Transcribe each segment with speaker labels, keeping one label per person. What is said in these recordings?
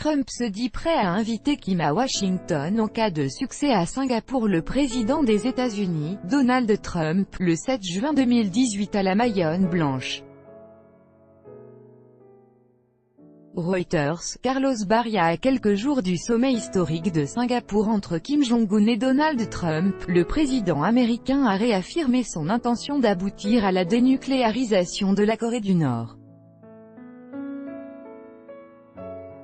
Speaker 1: Trump se dit prêt à inviter Kim à Washington en cas de succès à Singapour. Le président des États-Unis, Donald Trump, le 7 juin 2018 à la Maison-Blanche. Reuters, Carlos Baria. À quelques jours du sommet historique de Singapour entre Kim Jong-un et Donald Trump, le président américain a réaffirmé son intention d'aboutir à la dénucléarisation de la Corée du Nord.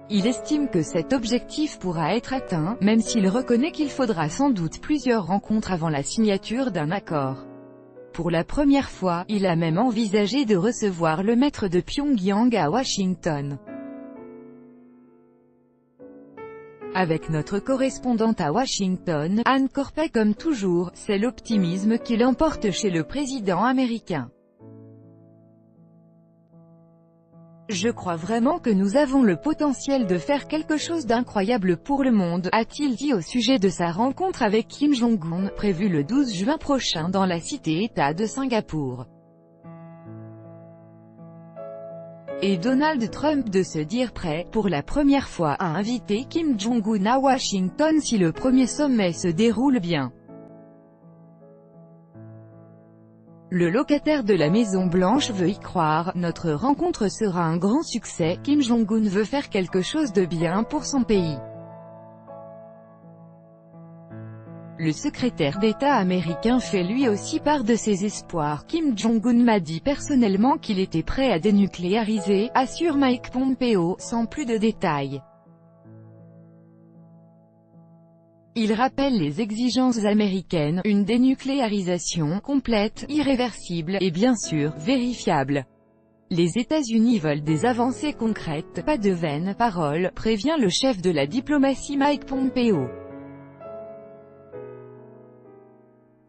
Speaker 1: Il estime que cet objectif pourra être atteint, même s'il reconnaît qu'il faudra sans doute plusieurs rencontres avant la signature d'un accord. Pour la première fois, il a même envisagé de recevoir le maître de Pyongyang à Washington. Avec notre correspondante à Washington, Anne Corpet. Comme toujours, c'est l'optimisme qui l'emporte chez le président américain. Je crois vraiment que nous avons le potentiel de faire quelque chose d'incroyable pour le monde, a-t-il dit au sujet de sa rencontre avec Kim Jong-un, prévue le 12 juin prochain dans la cité-État de Singapour. Et Donald Trump de se dire prêt, pour la première fois, à inviter Kim Jong-un à Washington si le premier sommet se déroule bien. Le locataire de la Maison-Blanche veut y croire, notre rencontre sera un grand succès, Kim Jong-un veut faire quelque chose de bien pour son pays. Le secrétaire d'État américain fait lui aussi part de ses espoirs. Kim Jong-un m'a dit personnellement qu'il était prêt à dénucléariser, assure Mike Pompeo, sans plus de détails. Il rappelle les exigences américaines, une dénucléarisation complète, irréversible, et bien sûr, vérifiable. Les États-Unis veulent des avancées concrètes, pas de vaines paroles, prévient le chef de la diplomatie Mike Pompeo.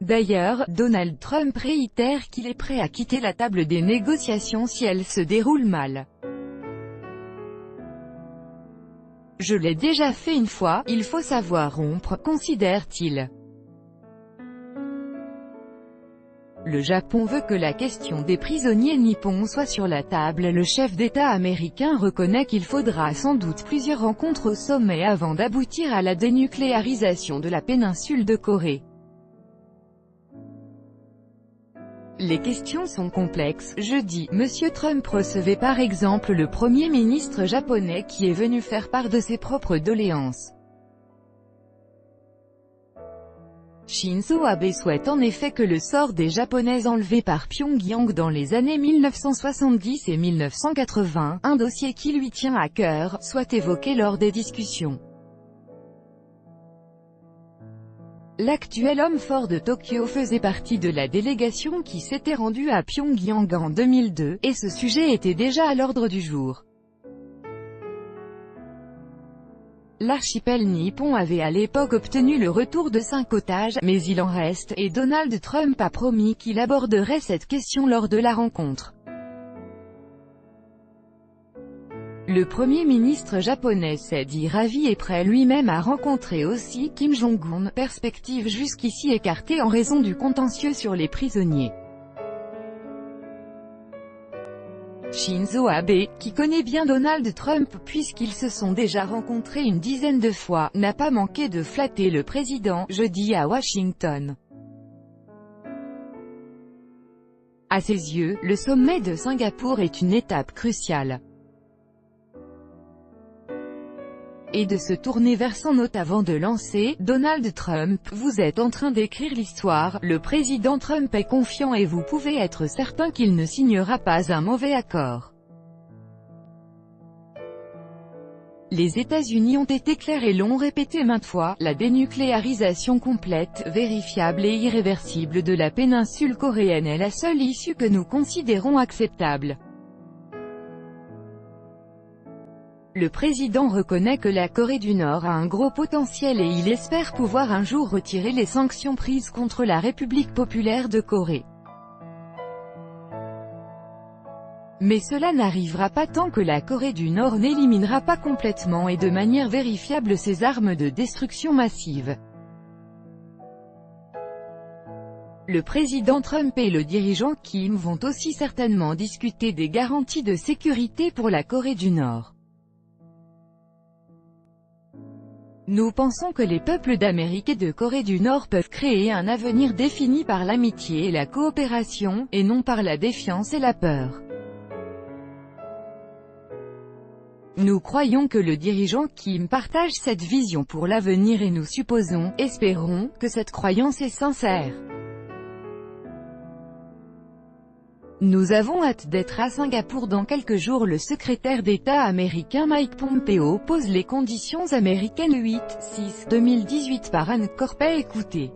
Speaker 1: D'ailleurs, Donald Trump réitère qu'il est prêt à quitter la table des négociations si elles se déroulent mal. Je l'ai déjà fait une fois, il faut savoir rompre, considère-t-il. Le Japon veut que la question des prisonniers nippons soit sur la table. Le chef d'État américain reconnaît qu'il faudra sans doute plusieurs rencontres au sommet avant d'aboutir à la dénucléarisation de la péninsule de Corée. Les questions sont complexes. Jeudi, M. Trump recevait par exemple le Premier ministre japonais qui est venu faire part de ses propres doléances. Shinzo Abe souhaite en effet que le sort des Japonais enlevés par Pyongyang dans les années 1970 et 1980, un dossier qui lui tient à cœur, soit évoqué lors des discussions. L'actuel homme fort de Tokyo faisait partie de la délégation qui s'était rendue à Pyongyang en 2002, et ce sujet était déjà à l'ordre du jour. L'archipel nippon avait à l'époque obtenu le retour de 5 otages, mais il en reste, et Donald Trump a promis qu'il aborderait cette question lors de la rencontre. Le Premier ministre japonais s'est dit ravi et prêt lui-même à rencontrer aussi Kim Jong-un, perspective jusqu'ici écartée en raison du contentieux sur les prisonniers. Shinzo Abe, qui connaît bien Donald Trump puisqu'ils se sont déjà rencontrés une dizaine de fois, n'a pas manqué de flatter le président, jeudi à Washington. À ses yeux, le sommet de Singapour est une étape cruciale. Et de se tourner vers son hôte avant de lancer « Donald Trump, vous êtes en train d'écrire l'histoire, le président Trump est confiant et vous pouvez être certain qu'il ne signera pas un mauvais accord. » Les États-Unis ont été clairs et l'ont répété maintes fois, la dénucléarisation complète, vérifiable et irréversible de la péninsule coréenne est la seule issue que nous considérons acceptable. Le président reconnaît que la Corée du Nord a un gros potentiel et il espère pouvoir un jour retirer les sanctions prises contre la République populaire de Corée. Mais cela n'arrivera pas tant que la Corée du Nord n'éliminera pas complètement et de manière vérifiable ses armes de destruction massive. Le président Trump et le dirigeant Kim vont aussi certainement discuter des garanties de sécurité pour la Corée du Nord. Nous pensons que les peuples d'Amérique et de Corée du Nord peuvent créer un avenir défini par l'amitié et la coopération, et non par la défiance et la peur. Nous croyons que le dirigeant Kim partage cette vision pour l'avenir et nous espérons, que cette croyance est sincère. Nous avons hâte d'être à Singapour dans quelques jours. Le secrétaire d'État américain Mike Pompeo pose les conditions américaines 8-6-2018 par Anne Corpet. Écoutez.